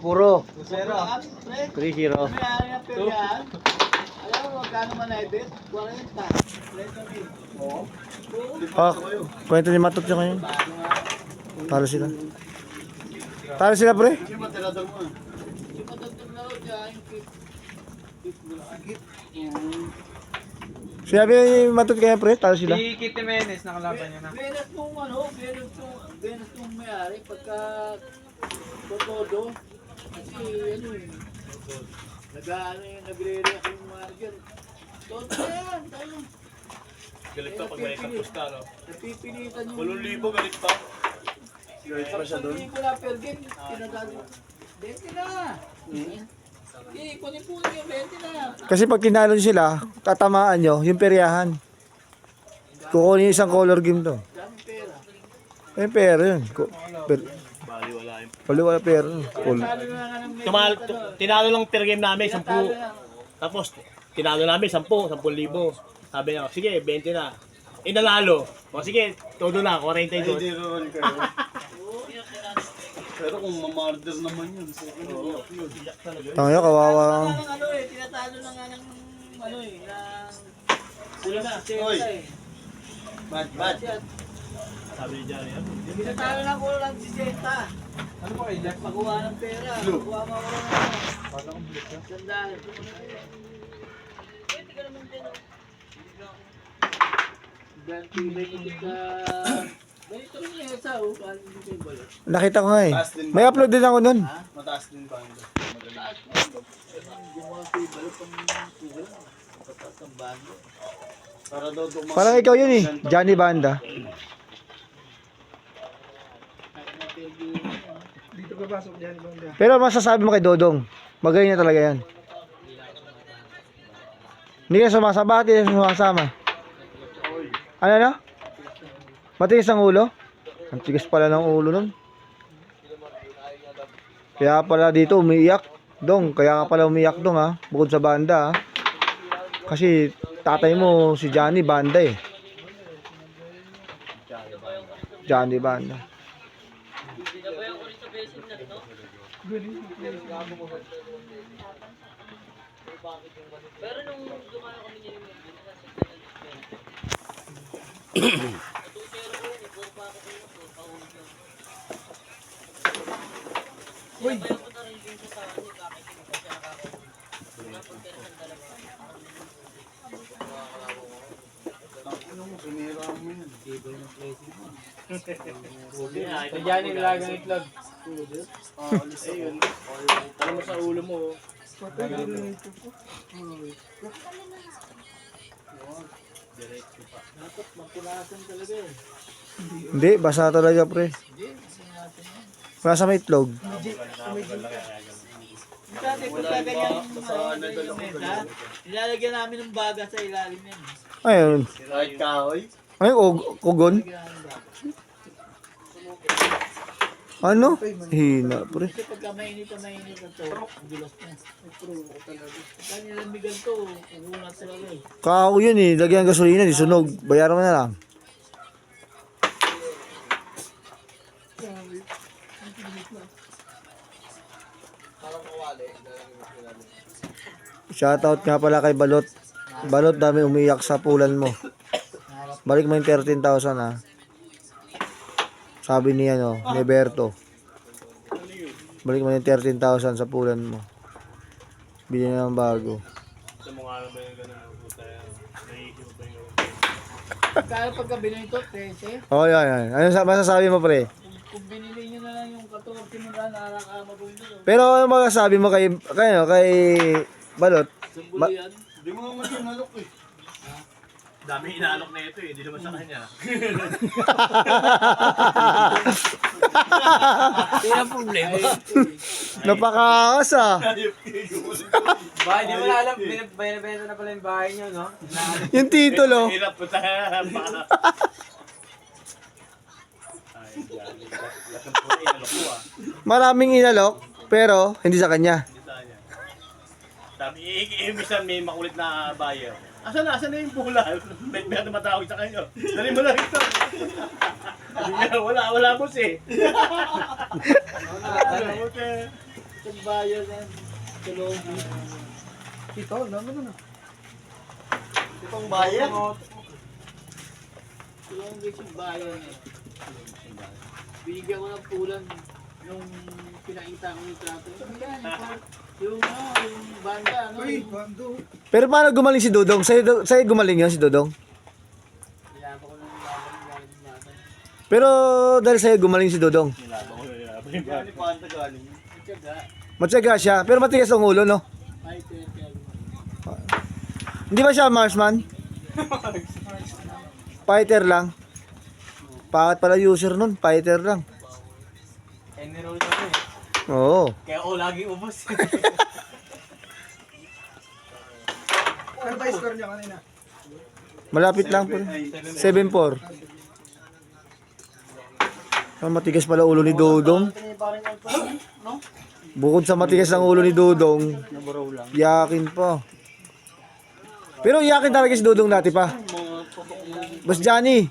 Puro. 3-0. Alam mo, magkano man na ibit? 40. Oh, kwento ni Matot siya ngayon. Talo sila. Talo sila, pre. Yung matadagdag na rin dyan, yung Sinabi ni Matot kaya, pre. Talo sila. Si Kitty Menes, nakalaban niya na. Benes nung may-ari, pagka todo, kasi ano eh, nagre-react yung mga dyan. Todo na yan, tayo. Galit pa pag may kapusta, no? Napipilitan yung... 8,000 galit pa. Galit pa siya doon? Pag ko na per game, pinagano. 20 na! Kunin po yung 20 na! Kasi pag tinalo nyo sila, tatamaan nyo yung peryahan. Kukunin isang color game to. Daming pera. May pera yun. Baliwala yun. Wala pera. Cool. Talo na nga ng medyo. Tinalo lang per game namin, 10. Tapos, tinalo namin 10,000. Sabi niya, sige, 20 na. Inalalo. O sige, todo na, 42. Pero kung mamarder naman yun, Tangyo, kawawa. Tinatalo na nga ng ano eh, sila na, Bad. Sabi ni Johnny, Tinatalo na ko lang si Zeta. Ano ba kayo, Jack? Pagawa ng pera. Pagawa mo ako ng ano. Sandali. Pwede ka naman din. Ganito rin yung esa, paano hindi kayo balot? Nakita ko nga eh. May upload din ako nun. mataas din ba? Gumawa ko yung balot pang tugal. Pataas ang bando. Para daw tumas. Parang ikaw yun eh. Johnny Banda. Dito ka pasok dyan, Banda. Pero masasabi mo kay Dodong, magaling na talaga yan. Hindi ka sumasama, hindi ka sumasama. Ano na? Matigas ang ulo? Ang tigas pala ng ulo nun. Kaya pala dito umiiyak. Dong, kaya ka pala umiiyak dong ha. Bukod sa banda ha. Kasi tatay mo si Johnny Banda eh. Johnny Banda. Pero nung dumayo kami niya yung Uy! Ito dyan yung lagang itlog. ayun. Ano mo sa ulo mo? Dapat magpulasan talaga eh. Hindi, basa talaga pre. Basa may itlog. Dati pagka ganyan yung mesa, nilalagyan namin ng baga sa ilalim yan. Ayun. Kahit kahoy. Ayun, kugon. Ano? Hina pre. Kasi pagka mainit na to, gilas na. Pagka nilamigan to, kukunat talaga eh. Kako yun eh. Lagyan ng gasolina, di sunog. Bayaran mo na lang. Shoutout nga pala kay Balot. Balot, dami umiyak sa pulan mo. Balik mo yung 13,000 ha. Sabi niya no, ni Berto. Balik mo yung 13,000 sa pulan mo. Bili na ng bago. Sa mga alam ba yung gano'n? Naisip ba yung... Kaya pagka binito, 13. Oh, yan. Ano masasabi mo pre? Kung binili nyo na lang yung 14 mo na, nakakama ko yun. Pero ano masasabi mo kay Balot? Sambuli yan. Hindi mo naman sinalok eh. Dami inaalok na ito eh, hindi naman sa kanya. Yan ang problema. Napakakas ah. Ba, hindi mo na alam, binibenta na pala yung bahay niyo, no? Yung titulo. Hirap po tayo. Ay, Johnny. Lakas po na inalok ko ah. Maraming inalok, pero hindi sa kanya. Dami, iimisan may makulit na buyer. Asan na yung pula? May tumatawag sa kanyo. Dali mo lang ito. Sabi niya, wala boss eh. Wala boss eh. Itong bayan yan. Kalobi. Itong bayan. Kalobi yung bayan eh. Binigyan ko ng pulan nung pinakita ko yung trato. Yung banda, ano? Pero paano gumaling si Dodong? Sa'yo gumaling yun si Dodong? Nilaban ko ng galing bata. Pero dahil sa'yo gumaling si Dodong. Yan, paano galing? Tiyaga, Matyaga siya. Pero matigas ang ulo, no? fighter, tiyaga. Hindi ba siya marksman? Fighter lang. Bakit pala user nun? Fighter lang. Enroll kami. Oo. Kaya ako laging ubos. Ano ba yung score niya kanina? Malapit lang po. 7-4. Ah, matigas pala ulo ni Dodong. Bukod sa matigas ang ulo ni Dodong, yakin pa. Pero yakin talaga si Dodong dati pa. Boss Johnny.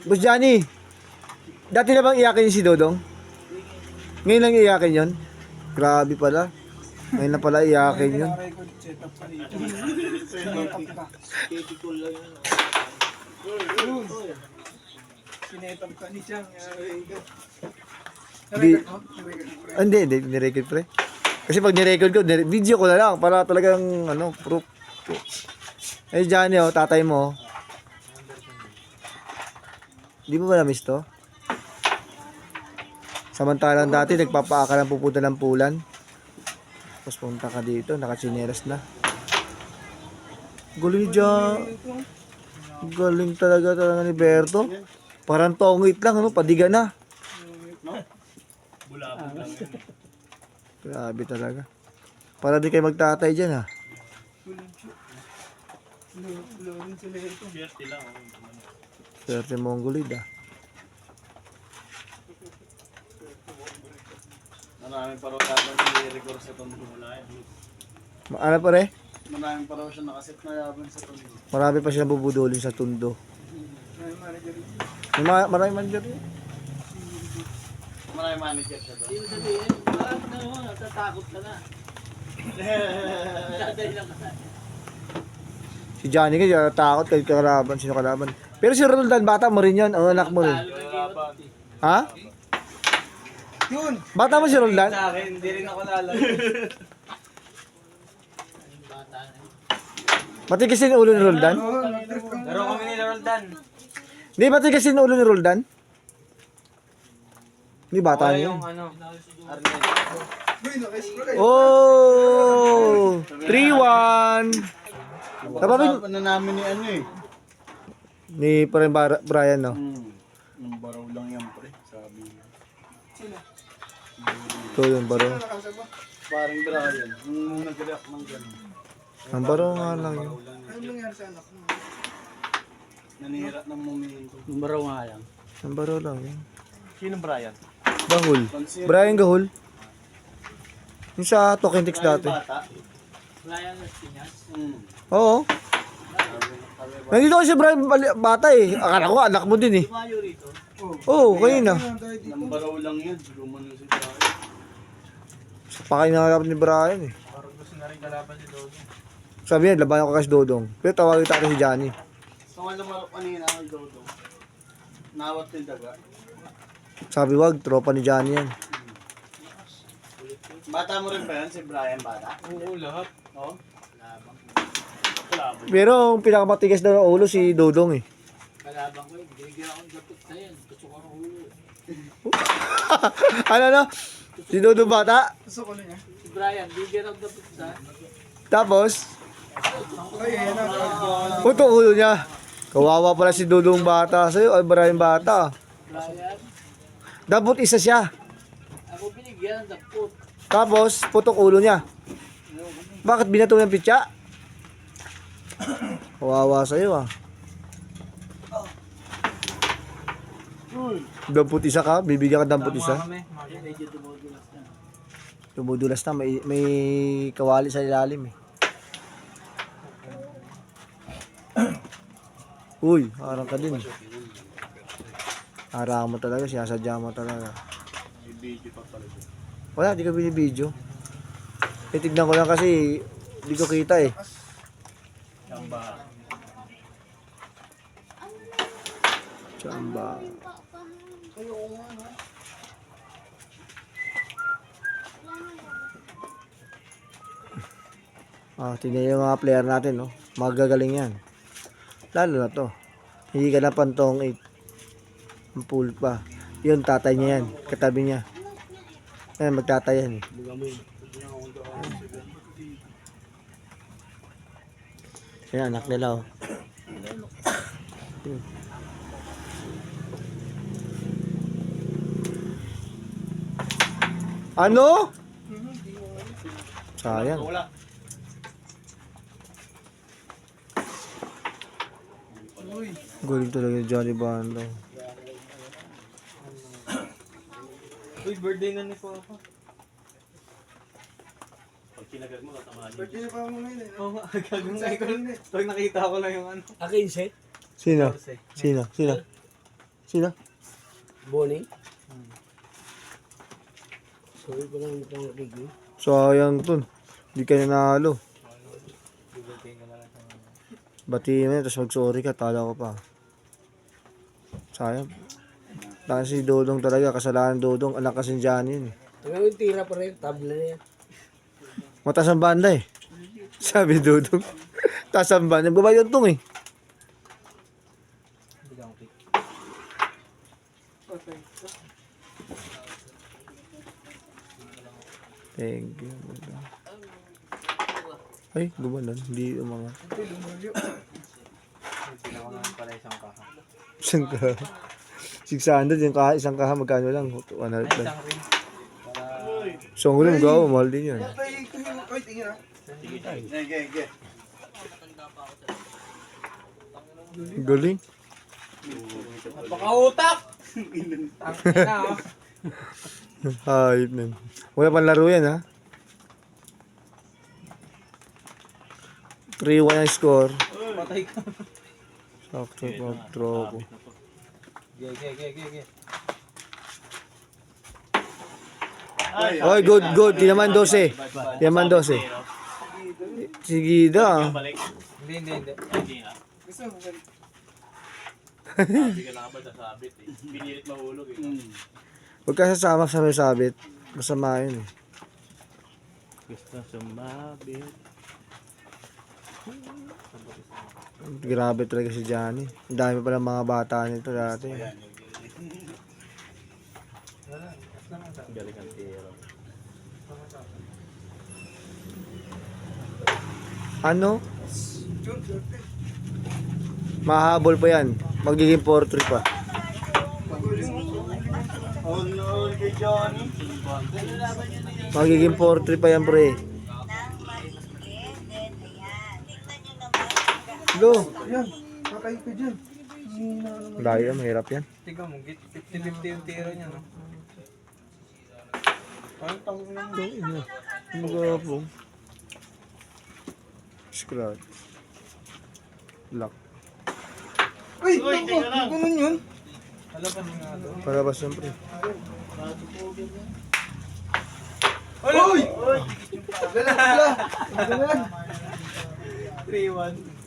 Boss Johnny. Dati na bang iyakin si Dodong? Ngayon lang iyakin yon? Grabe pala. Ngayon na pala iyakin yun. Typical lang yun. Sinetap ka ni Chang. Hindi, nirecord pre. Kasi pag nirecord ko, video ko na lang para talagang proof. Eh Johnny tatay mo. Di mo ba na-miss to? Samantalang dati nagpapaaka ng pupunta ng pulan. Tapos punta ka dito, nakachinelas na. Galing galing talaga ni Berto. Parang tongit lang, padiga na. Bulabog lang yun. Grabe talaga. Para di kayo magtatay dyan, ha. Swerte lang. Swerte Mongolid, ha. Maraming pa raw laban si Rigor sa tondo. Ano pa rin? Maraming pa raw siya nakasit na laban sa tondo. Marami pa silang bubudulin sa tundo. Marami manager yun. Maraming manager siya doon. Hindi mo sabihin, parang natatakot ka na. Tatay lang ka. Si Johnny kasi takot kahit kalaban, sino kalaban. Pero si Roldan, bata mo rin yun, ang anak mo rin. Talo ng kirot. Ha? Yun! Bata mo si Roldan? Sa akin, hindi rin ako lalaro. Bata na. Matigas din ulo ni Roldan? Laro kami ni Roldan. Hindi, matigas din ulo ni Roldan? Hindi, bata Wala niya. yung Arnel. Oh! 3-1! Kapapin Usapan na namin ni ano eh. ni Brian, no? Yung baraw lang yan pre, sabi niya. Ito yung baro. Parang Brian, yung nag-react ng gano'n. Ang baro nga lang yun. Ano nangyari sa anak mo? Nanira ng momento. Numero nga lang. Ang baro lang yun. Sinong Brian? Gahul. Brian Gahul. Yung sa Talking Text dati. Bata. Ryan Espinas. Oo. Nandito kasi si Brian bata eh. Akala ko anak mo din eh. Tumayo rito. Oo, kayo na. Ng baraw lang yan, luman na si Brian. Pakainarap ni Brian eh. Parang gusto na rin kalaban si Dodo. Sabi niya, labanan ko kasi Dodong. Pero tawagin tayo si Johnny. So nga lumaro kanina kay Dodo. Nawat ng daga. Sabi wag, tropa ni Johnny yan. Bata mo rin ba yan si Brian bata? Oo, lahat. Oo. Pero ang pinakamatigas daw ng ulo si Dodong eh. Kalabang ko yun. Binigyan akong dapot na yan. Gusto ko ng ulo. Ano? Si Dodong bata. Si Brian, binigyan akong dapot na. Tapos, puto ulo niya. Kawawa pala si Dodong bata. Sa'yo, ay Brian bata. Brian, Dabot isa siya. ako binigyan ng dapot. Tapos, putok ulo niya. Bakit binato ng pitya? Kawawa sa'yo ah. Dampot isa ka? Bibigyan ka dampot isa? Medyo tumudulas na. Tumudulas na. May kawali sa ilalim eh. Uy, harang ka din. Harang mo talaga, sinasadya mo talaga. Wala, di ka binibidyo. Tignan ko lang kasi, di ko kita eh. Chamba. Chamba. Tingnan yung mga player natin, no? Magagaling yan. Lalo na to. Hindi ka na pantong 8. Ang pool pa. Yun, tatay niya yan. Katabi niya. Ayan, magtatay yan. Yan, anak nila, oh. Yun. Ano? Sayang. Wala. Galing talaga ni Johnny Bando. Uy, birthday na ni Papa. Pag kinagat mo, tatamaan niyo. Birthday pa mo ngayon eh. Oo nga, gagawin sa ko. Pag nakita ko lang yung ano. Akinse? Sino? Sino? Sino? Sino? Bonnie? Sorry pa lang itong nakikita. Sayang to. Hindi ka nanalo. Batiin mo yun, tapos mag-sorry ka, tala ko pa. Sayang. Dahil si Dodong talaga, kasalanan Dodong, anak kasi ni Johnny yun. Hanggang yung tira pa rin, tabla na yan. Matas ang banda eh. Sabi ni Dodong. Taas ang banda, babayad tong eh. Thank you. Ay, gumanon. Hindi umanga. Isang kaha. 600 yung kaha. Isang kaha magkano lang? 100 lang. Isang rin gawa. Mahal din yun. Ay, tingin ah. Sige. Galing. Napaka-utak! Tangin na, oh. Hayop na. Wala pang laro yan ha. 3-1 ang score. Patay ka. Sakto pa draw ko. Ge. Oy, good. Di naman 12. Di naman 12. Sige da. Balik. Hindi. Hindi na. Sabi ka na ba nasabit eh. Pinilit mahulog eh. Huwag ka sasama sa may sabit. Masama yun eh. Gusto sumabit. Grabe talaga si Johnny. Ang dami pala mga bata nito dati. Galing ang tiro. Ano? Mahabol pa yan. Magiging 4-3 pa. Oh no, kay Johnny. Magiging 4-3 pa yan, pre. Go. Ayan, patay ka dyan. Layo, mahirap yan. Tingnan mo, 50-50 yung tiro niya, no? Parang tangin na mo. Magapong. Scratch. Lock. Uy, ganun yun. Alam pa nga doon. Para ba siyempre? Uy! Wala. 3-1.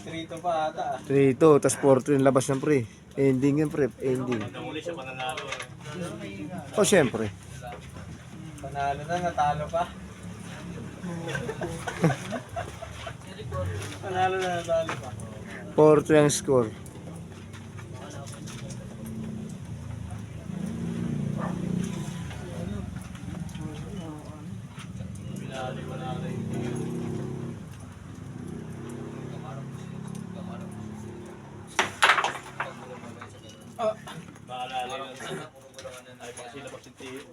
3-2 pa ata. 3-2, tas 4-3 yung labas ng pre. Ending yun, pre. Ending. Nung uli siya pananalo. O, syempre. Panalo na, natalo pa. Panalo na, natalo pa. 4-3 ang score. Maalala yun. Ay, baka sila pa si Tio.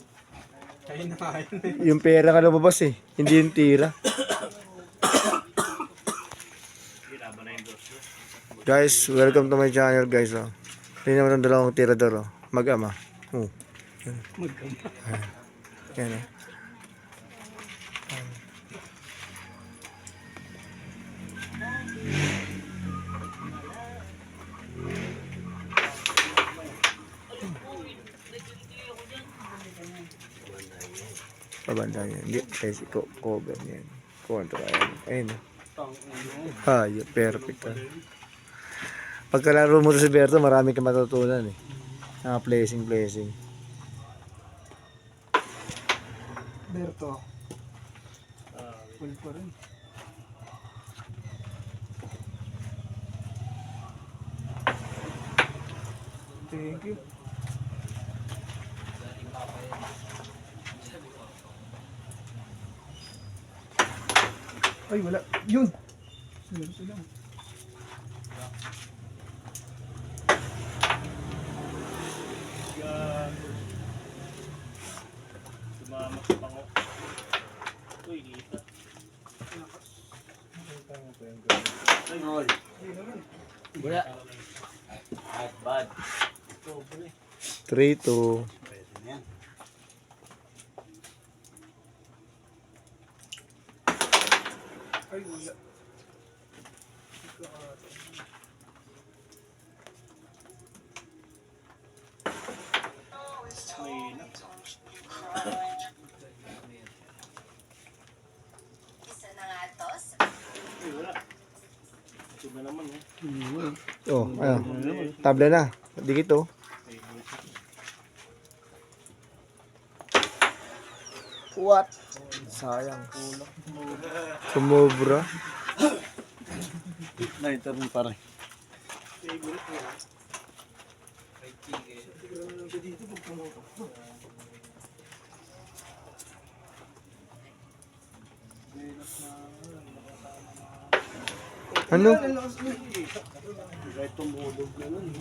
Kayo na nga yun eh. Yung pera ka lumabas eh. Hindi yung tira. Ginaban na yung dos. Guys, welcome to my channel guys. Oh. Tingnan naman ang dalawang tirador. Oh. Mag-ama. Oh. Mag-ama. Yan oh. Pabanda yan. Hindi, kasi cover yan. Kontra yan. Ayun. Yun, perfect. Pagkalaro mo to si Berto, marami kang matutunan eh. Blessing. Berto. Full pa rin. Thank you. Ay, wala. Yun. Sila. Sumama sa pango. Uy, kita. Wala. Bad. 3-2. Ay, wala. Isa na nga tos. Uy, wala. Suba naman eh. Oh, ayun. Tabla na. Dikit oh. What? Sayang. Sumobra. Lighter mo pare. Ano? Kahit tumulog na nun.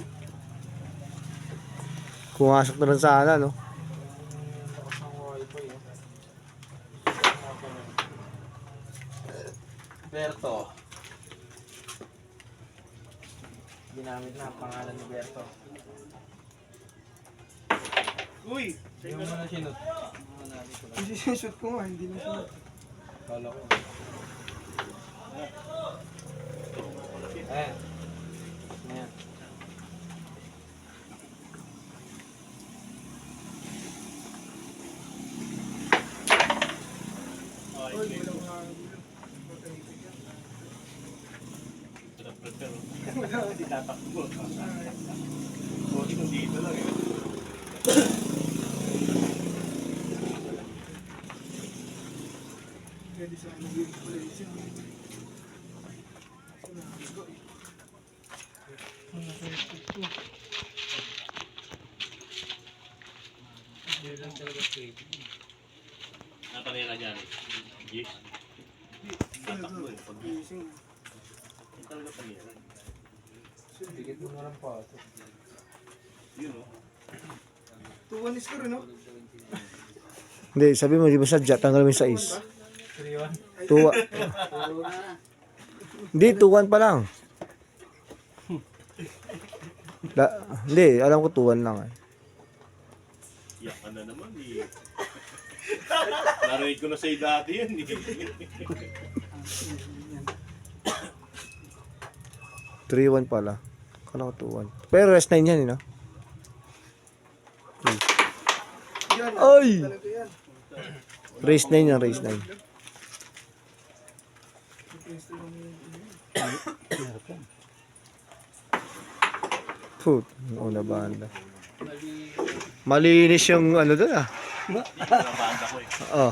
Pumasok na rin sana, no? Berto. Ginamit na ang pangalan ni Berto. Uy! Yung mo na sinut. Shoot ko nga, hindi na siya. Kala ko. Ayan. Ayan. Hindi tatakbo. Buti kung dito lang eh. Pwede sa magiging place. Napanira dyan eh. Yes. Tatakbo eh. Pag Gising. hindi talaga panira. Dikit mo na lang pa. Yun oh. 2-1 is ko rin, no? Hindi, sabi mo, di ba sadya? Tanggal mo yung 6. 2 Hindi, 2-1 pa lang. Hindi, alam ko 2-1 lang eh. Iyak ka na naman eh. Narinig ko na sa'yo dati yun eh. 3-1 pala. Kala ko 2-1. Pero rest 9 yan, no? Yan. Ay! Talaga yan. Race 9 yan, race 9. Put, una banda. Malinis yung ano doon ah. Nabanda ko eh. Oh.